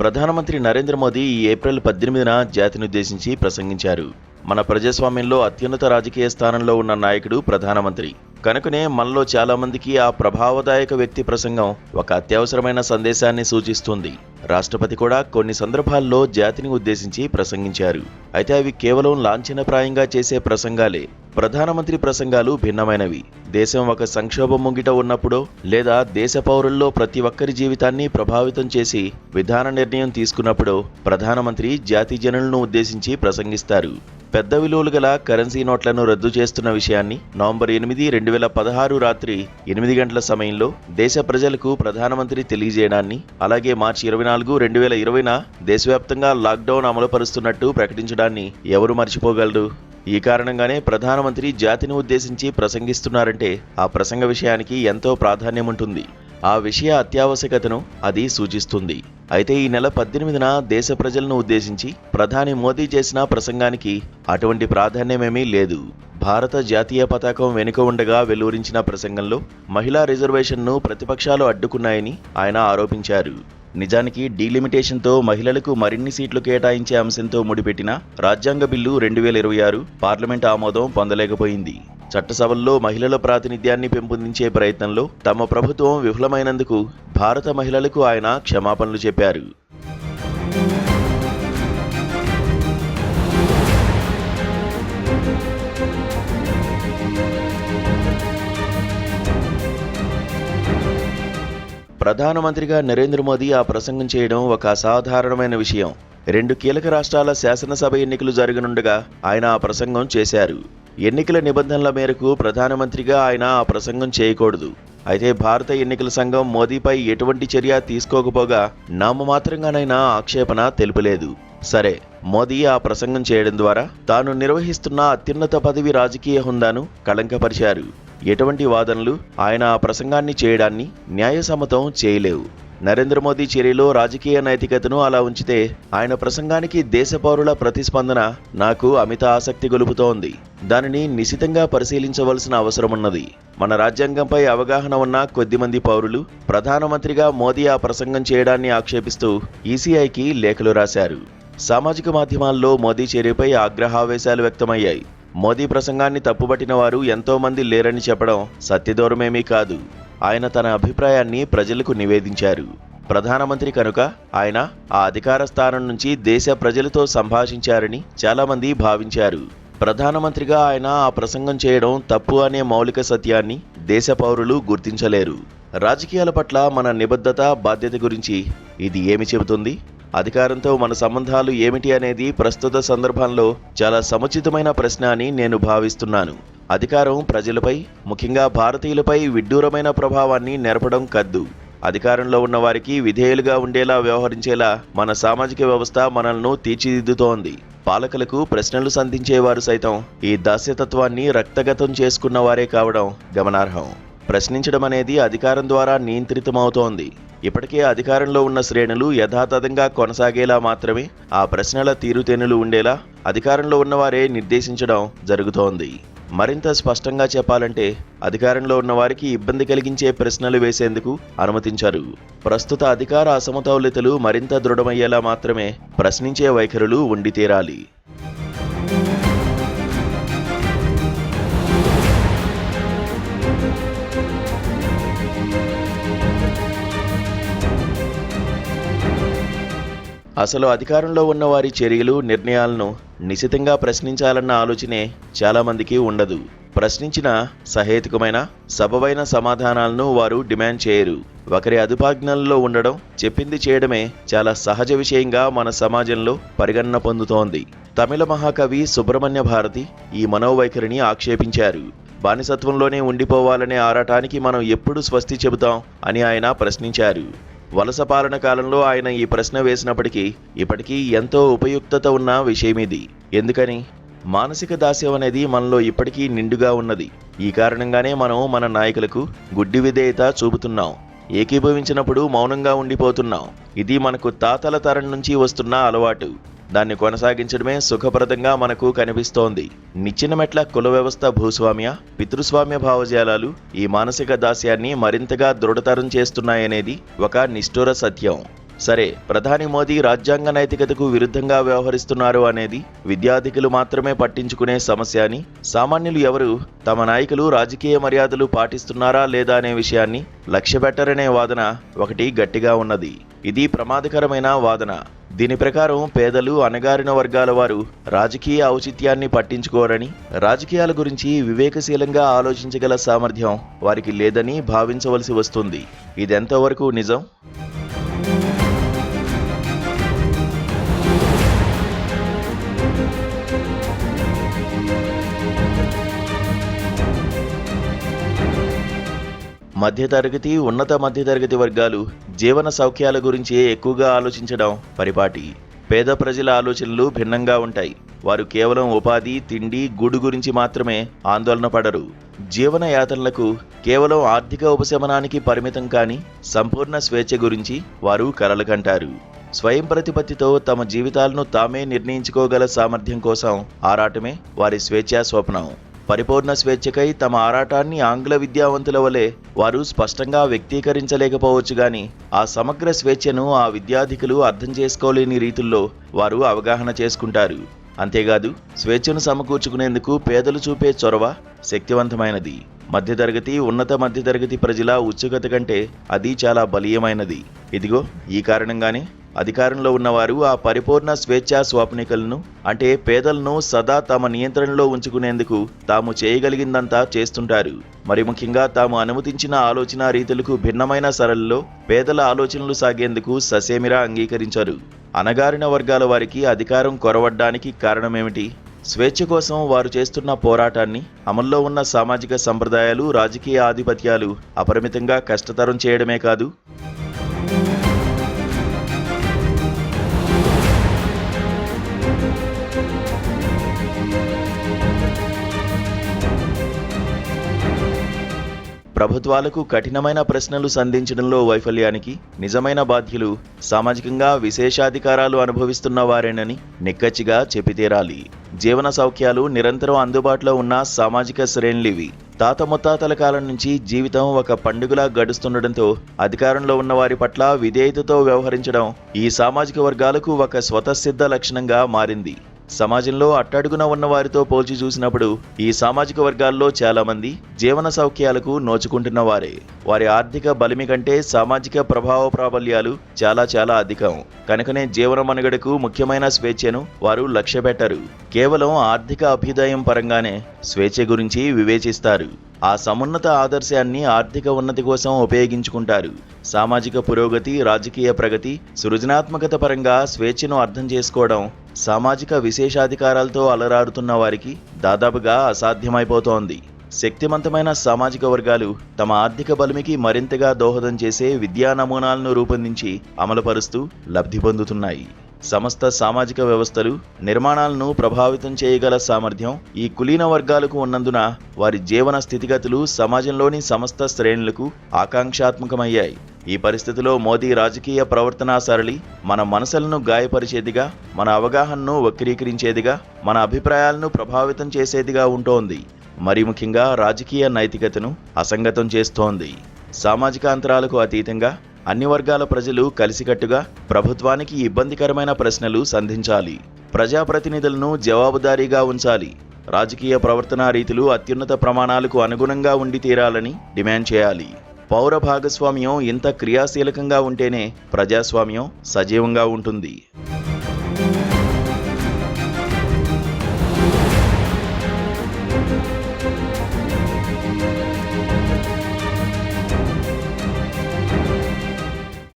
ప్రధానమంత్రి నరేంద్ర మోదీ ఈ ఏప్రిల్ 18న జాతినుద్దేశించి ప్రసంగించారు. మన ప్రజాస్వామ్యంలో అత్యున్నత రాజకీయ స్థానంలో ఉన్న నాయకుడు ప్రధానమంత్రి. కనుకనే మనలో చాలా మందికి ఆ ప్రభావదాయక వ్యక్తి ప్రసంగం ఒక అత్యవసరమైన సందేశాన్ని సూచిస్తుంది. రాష్ట్రపతి కూడా కొన్ని సందర్భాల్లో జాతిని ఉద్దేశించి ప్రసంగించారు. అయితే అవి కేవలం లాంఛనప్రాయంగా చేసే ప్రసంగాలే. ప్రధానమంత్రి ప్రసంగాలు భిన్నమైనవి. దేశం ఒక సంక్షోభం ముంగిట ఉన్నప్పుడో లేదా దేశ పౌరుల్లో ప్రతి ఒక్కరి జీవితాన్ని ప్రభావితం చేసి విధాన నిర్ణయం తీసుకున్నప్పుడో ప్రధానమంత్రి జాతి జనులను ఉద్దేశించి ప్రసంగిస్తారు. పెద్ద విలువలు గల కరెన్సీ నోట్లను రద్దు చేస్తున్న విషయాన్ని నవంబర్ 8, 2016 రాత్రి 8 గంటల సమయంలో దేశ ప్రజలకు ప్రధానమంత్రి తెలియజేయడాన్ని, అలాగే మార్చి 24, 2020న దేశవ్యాప్తంగా లాక్డౌన్ అమలుపరుస్తున్నట్టు ప్రకటించడాన్ని ఎవరు మర్చిపోగలరు? ఈ కారణంగానే ప్రధానమంత్రి జాతిని ఉద్దేశించి ప్రసంగిస్తున్నారంటే ఆ ప్రసంగ విషయానికి ఎంతో ప్రాధాన్యం ఉంటుంది. ఆ విషయ అత్యావశ్యకతను అది సూచిస్తుంది. అయితే ఈ నెల 18న దేశ ప్రజలను ఉద్దేశించి ప్రధాని మోదీ చేసిన ప్రసంగానికి అటువంటి ప్రాధాన్యమేమీ లేదు. భారత జాతీయ పతాకం వెనుక ఉండగా వెలువరించిన ప్రసంగంలో మహిళా రిజర్వేషన్ను ప్రతిపక్షాలు అడ్డుకున్నాయని ఆయన ఆరోపించారు. నిజానికి డీలిమిటేషన్తో మహిళలకు మరిన్ని సీట్లు కేటాయించే అంశంతో ముడిపెట్టిన రాజ్యాంగ బిల్లు 2026 పార్లమెంట్ ఆమోదం పొందలేకపోయింది. చట్టసభల్లో మహిళల ప్రాతినిధ్యాన్ని పెంపొందించే ప్రయత్నంలో తమ ప్రభుత్వం విఫలమైనందుకు భారత మహిళలకు ఆయన క్షమాపణలు చెప్పారు. ప్రధానమంత్రిగా నరేంద్ర మోదీ ఆ ప్రసంగం చేయడం ఒక అసాధారణమైన విషయం. 2 కీలక రాష్ట్రాల శాసనసభ ఎన్నికలు జరగనుండగా ఆయన ఆ ప్రసంగం చేశారు. ఎన్నికల నిబంధనల మేరకు ప్రధానమంత్రిగా ఆయన ఆ ప్రసంగం చేయకూడదు. అయితే భారత ఎన్నికల సంఘం మోదీపై ఎటువంటి చర్య తీసుకోకపోగా నామమాత్రంగానైనా ఆక్షేపణ తెలుపలేదు. సరే, మోదీ ఆ ప్రసంగం చేయడం ద్వారా తాను నిర్వహిస్తున్న అత్యున్నత పదవి రాజకీయ హోదాను కళంకపరిచారు. ఎటువంటి వాదనలు ఆయన ఆ ప్రసంగాన్ని చేయడాన్ని న్యాయసమ్మతం చేయలేవు. నరేంద్ర మోదీ చర్యలో రాజకీయ నైతికతను అలా ఉంచితే ఆయన ప్రసంగానికి దేశ పౌరుల ప్రతిస్పందన నాకు అమిత ఆసక్తి గొలుపుతోంది. దానిని నిశితంగా పరిశీలించవలసిన అవసరమున్నది. మన రాజ్యాంగంపై అవగాహన ఉన్న కొద్దిమంది పౌరులు ప్రధానమంత్రిగా మోదీ ఆ ప్రసంగం చేయడాన్ని ఆక్షేపిస్తూ ఈసీఐకి లేఖలు రాశారు. సామాజిక మాధ్యమాల్లో మోదీ చర్యపై ఆగ్రహావేశాలు వ్యక్తమయ్యాయి. మోదీ ప్రసంగాన్ని తప్పుబట్టిన వారు ఎంతో మంది లేరని చెప్పడం సత్యదూరమేమీ కాదు. ఆయన తన అభిప్రాయాన్ని ప్రజలకు నివేదించారు. ప్రధానమంత్రి కనుక ఆయన ఆ అధికార స్థానం నుంచి దేశ ప్రజలతో సంభాషించారని చాలామంది భావించారు. ప్రధానమంత్రిగా ఆయన ఆ ప్రసంగం చేయడం తప్పు అనే మౌలిక సత్యాన్ని దేశ పౌరులు గుర్తించలేరు. రాజకీయాల పట్ల మన నిబద్ధత, బాధ్యత గురించి ఇది ఏమి చెబుతుంది? అధికారంతో మన సంబంధాలు ఏమిటి అనేది ప్రస్తుత సందర్భంలో చాలా సముచితమైన ప్రశ్న అని నేను భావిస్తున్నాను. అధికారం ప్రజలపై, ముఖ్యంగా భారతీయులపై విడ్డూరమైన ప్రభావాన్ని నెరపడం కద్దు. అధికారంలో ఉన్న వారికి విధేయులుగా ఉండేలా వ్యవహరించేలా మన సామాజిక వ్యవస్థ మనల్ని తీర్చిదిద్దుతోంది. పాలకులకు ప్రశ్నలు సంధించేవారు సైతం ఈ దాస్యతత్వాన్ని రక్తగతం చేసుకున్న వారే కావడం గమనార్హం. ప్రశ్నించడం అనేది అధికారం ద్వారా నియంత్రితమవుతోంది. ఇప్పటికే అధికారంలో ఉన్న శ్రేణులు యథాతథంగా కొనసాగేలా మాత్రమే ఆ ప్రశ్నల తీరుతెన్నులు ఉండేలా అధికారంలో ఉన్నవారే నిర్దేశించడం జరుగుతోంది. మరింత స్పష్టంగా చెప్పాలంటే అధికారంలో ఉన్న వారికి ఇబ్బంది కలిగించే ప్రశ్నలు వేసేందుకు అనుమతించరు. ప్రస్తుత అధికార అసమతౌల్యతలు మరింత దృఢమయ్యేలా మాత్రమే ప్రశ్నించే వైఖరులు ఉండి తీరాలి. అసలు అధికారంలో ఉన్న వారి చర్యలు, నిర్ణయాలను నిశితంగా ప్రశ్నించాలన్న ఆలోచనే చాలామందికి ఉండదు. ప్రశ్నించిన సహేతుకమైన, సబబైన సమాధానాలను వారు డిమాండ్ చేయరు. ఒకరి అదుపాజ్ఞల్లో ఉండడం, చెప్పింది చేయడమే చాలా సహజ విషయంగా మన సమాజంలో పరిగణన పొందుతోంది. తమిళ మహాకవి సుబ్రహ్మణ్య భారతి ఈ మనోవైఖరిని ఆక్షేపించారు. బానిసత్వంలోనే ఉండిపోవాలనే ఆరాటానికి మనం ఎప్పుడు స్వస్తి చెబుతాం అని ఆయన ప్రశ్నించారు. వలస పాలన కాలంలో ఆయన ఈ ప్రశ్న వేసినప్పటికీ ఇప్పటికీ ఎంతో ఉపయుక్తత ఉన్న విషయమిది. ఎందుకని? మానసిక దాస్యం అనేది మనలో ఇప్పటికీ నిండుగా ఉన్నది. ఈ కారణంగానే మనం మన నాయకులకు గుడ్డి విధేయత చూపుతున్నాం. ఏకీభవించినప్పుడు మౌనంగా ఉండిపోతున్నాం. ఇది మనకు తాతల తరం నుంచి వస్తున్న అలవాటు. దాన్ని కొనసాగించడమే సుఖప్రదంగా మనకు కనిపిస్తోంది. నిచ్చెన మెట్ల కుల వ్యవస్థ, భూస్వామ్య, పితృస్వామ్య భావజాలాలు ఈ మానసిక దాస్యాన్ని మరింతగా దృఢతరం చేస్తున్నాయనేది ఒక నిష్ఠుర సత్యం. సరే, ప్రధాని మోదీ రాజ్యాంగ నైతికతకు విరుద్ధంగా వ్యవహరిస్తున్నారు అనేది విద్యార్థికులు మాత్రమే పట్టించుకునే సమస్య అని, సామాన్యులు ఎవరు తమ నాయకులు రాజకీయ మర్యాదలు పాటిస్తున్నారా లేదా అనే విషయాన్ని లక్ష్యపెట్టరనే వాదన ఒకటి గట్టిగా ఉన్నది. ఇది ప్రమాదకరమైన వాదన. దీని ప్రకారం పేదలు, అణగారిన వర్గాల వారు రాజకీయ ఔచిత్యాన్ని పట్టించుకోరని, రాజకీయాల గురించి వివేకశీలంగా ఆలోచించగల సామర్థ్యం వారికి లేదని భావించవలసి వస్తుంది. ఇదెంతవరకు నిజం? మధ్యతరగతి, ఉన్నత మధ్యతరగతి వర్గాలు జీవన సౌఖ్యాల గురించి ఎక్కువగా ఆలోచించడం పరిపాటి. పేద ప్రజల ఆలోచనలు భిన్నంగా ఉంటాయి. వారు కేవలం ఉపాధి, తిండి, గూడు గురించి మాత్రమే ఆందోళన పడరు. జీవన యాతనలకు, కేవలం ఆర్థిక ఉపశమనానికి పరిమితం కాని సంపూర్ణ స్వేచ్ఛ గురించి వారు కలలు కంటారు. స్వయం ప్రతిపత్తితో తమ జీవితాలను తామే నిర్ణయించుకోగల సామర్థ్యం కోసం ఆరాటమే వారి స్వేచ్ఛా స్వప్నం. పరిపూర్ణ స్వేచ్ఛకై తమ ఆరాటాన్ని ఆంగ్ల విద్యావంతుల వలె వారు స్పష్టంగా వ్యక్తీకరించలేకపోవచ్చు గాని, ఆ సమగ్ర స్వేచ్ఛను ఆ విద్యార్థికులు అర్థం చేసుకోలేని రీతుల్లో వారు అవగాహన చేసుకుంటారు. అంతేకాదు, స్వేచ్ఛను సమకూర్చుకునేందుకు పేదలు చూపే చొరవ శక్తివంతమైనది. మధ్యతరగతి, ఉన్నత మధ్యతరగతి ప్రజల ఉత్సుకత కంటే అది చాలా బలీయమైనది. ఇదిగో ఈ కారణంగానే అధికారంలో ఉన్నవారు ఆ పరిపూర్ణ స్వేచ్ఛా స్వాప్నికలను, అంటే పేదలను సదా తమ నియంత్రణలో ఉంచుకునేందుకు తాము చేయగలిగిందంతా చేస్తుంటారు. మరి ముఖ్యంగా తాము అనుమతించిన ఆలోచన రీతులకు భిన్నమైన సరళిలో పేదల ఆలోచనలు సాగేందుకు ససేమిరా అంగీకరించరు. అణగారిన వర్గాల వారికి అధికారం కొరవడ్డానికి కారణమేమిటి? స్వేచ్ఛ కోసం వారు చేస్తున్న పోరాటాన్ని అమల్లో ఉన్న సామాజిక సంప్రదాయాలు, రాజకీయ ఆధిపత్యాలు అపరిమితంగా కష్టతరం చేయడమే కాదు, ప్రభుత్వాలకు కఠినమైన ప్రశ్నలు సంధించడంలో వైఫల్యానికి నిజమైన బాధ్యులు సామాజికంగా విశేషాధికారాలు అనుభవిస్తున్న వారేనని నిక్కచ్చిగా చెప్పితీరాలి. జీవన సౌఖ్యాలు నిరంతరం అందుబాటులో ఉన్న సామాజిక శ్రేణులివి. తాత ముత్తాతల కాలం నుంచి జీవితం ఒక పండుగలా గడుస్తుండటంతో అధికారంలో ఉన్న వారి పట్ల విధేయతతో వ్యవహరించడం ఈ సామాజిక వర్గాలకు ఒక స్వతసిద్ధ లక్షణంగా మారింది. సమాజంలో అట్టడుగున ఉన్న వారితో పోల్చి చూసినప్పుడు ఈ సామాజిక వర్గాల్లో చాలా మంది జీవన సౌఖ్యాలకు నోచుకుంటున్న వారే. వారి ఆర్థిక బలిమి కంటే సామాజిక ప్రభావ ప్రాబల్యాలు చాలా చాలా అధికం. కనుకనే జీవన మనుగడకు ముఖ్యమైన స్వేచ్ఛను వారు లక్ష్యపెట్టరు. కేవలం ఆర్థిక అభ్యుదయం పరంగానే స్వేచ్ఛ గురించి వివేచిస్తారు. ఆ సమున్నత ఆదర్శాన్ని ఆర్థిక ఉన్నతి కోసం ఉపయోగించుకుంటారు. సామాజిక పురోగతి, రాజకీయ ప్రగతి, సృజనాత్మకత పరంగా స్వేచ్ఛను అర్థం చేసుకోవడం సామాజిక విశేషాధికారాలతో అలరారుతున్న వారికి దాదాపుగా అసాధ్యమైపోతోంది. శక్తివంతమైన సామాజిక వర్గాలు తమ ఆర్థిక బలిమికి మరింతగా దోహదం చేసే విద్యా నమూనాలను రూపొందించి అమలుపరుస్తూ లబ్ధి పొందుతున్నాయి. సమస్త సామాజిక వ్యవస్థలు, నిర్మాణాలను ప్రభావితం చేయగల సామర్థ్యం ఈ కులీన వర్గాలకు ఉన్నందున వారి జీవన స్థితిగతులు సమాజంలోని సమస్త శ్రేణులకు ఆకాంక్షాత్మకమయ్యాయి. ఈ పరిస్థితిలో మోదీ రాజకీయ ప్రవర్తనా సరళి మన మనసులను గాయపరిచేదిగా, మన అవగాహనను వక్రీకరించేదిగా, మన అభిప్రాయాలను ప్రభావితం చేసేదిగా ఉంటోంది. మరి ముఖ్యంగా రాజకీయ నైతికతను అసంగతం చేస్తోంది. సామాజిక అంతరాలకు అతీతంగా అన్ని వర్గాల ప్రజలు కలిసికట్టుగా ప్రభుత్వానికి ఇబ్బందికరమైన ప్రశ్నలు సంధించాలి. ప్రజాప్రతినిధులను జవాబుదారీగా ఉంచాలి. రాజకీయ ప్రవర్తనా రీతులు అత్యున్నత ప్రమాణాలకు అనుగుణంగా ఉండి తీరాలని డిమాండ్ చేయాలి. పౌర భాగస్వామ్యం ఇంత క్రియాశీలకంగా ఉంటేనే ప్రజాస్వామ్యం సజీవంగా ఉంటుంది.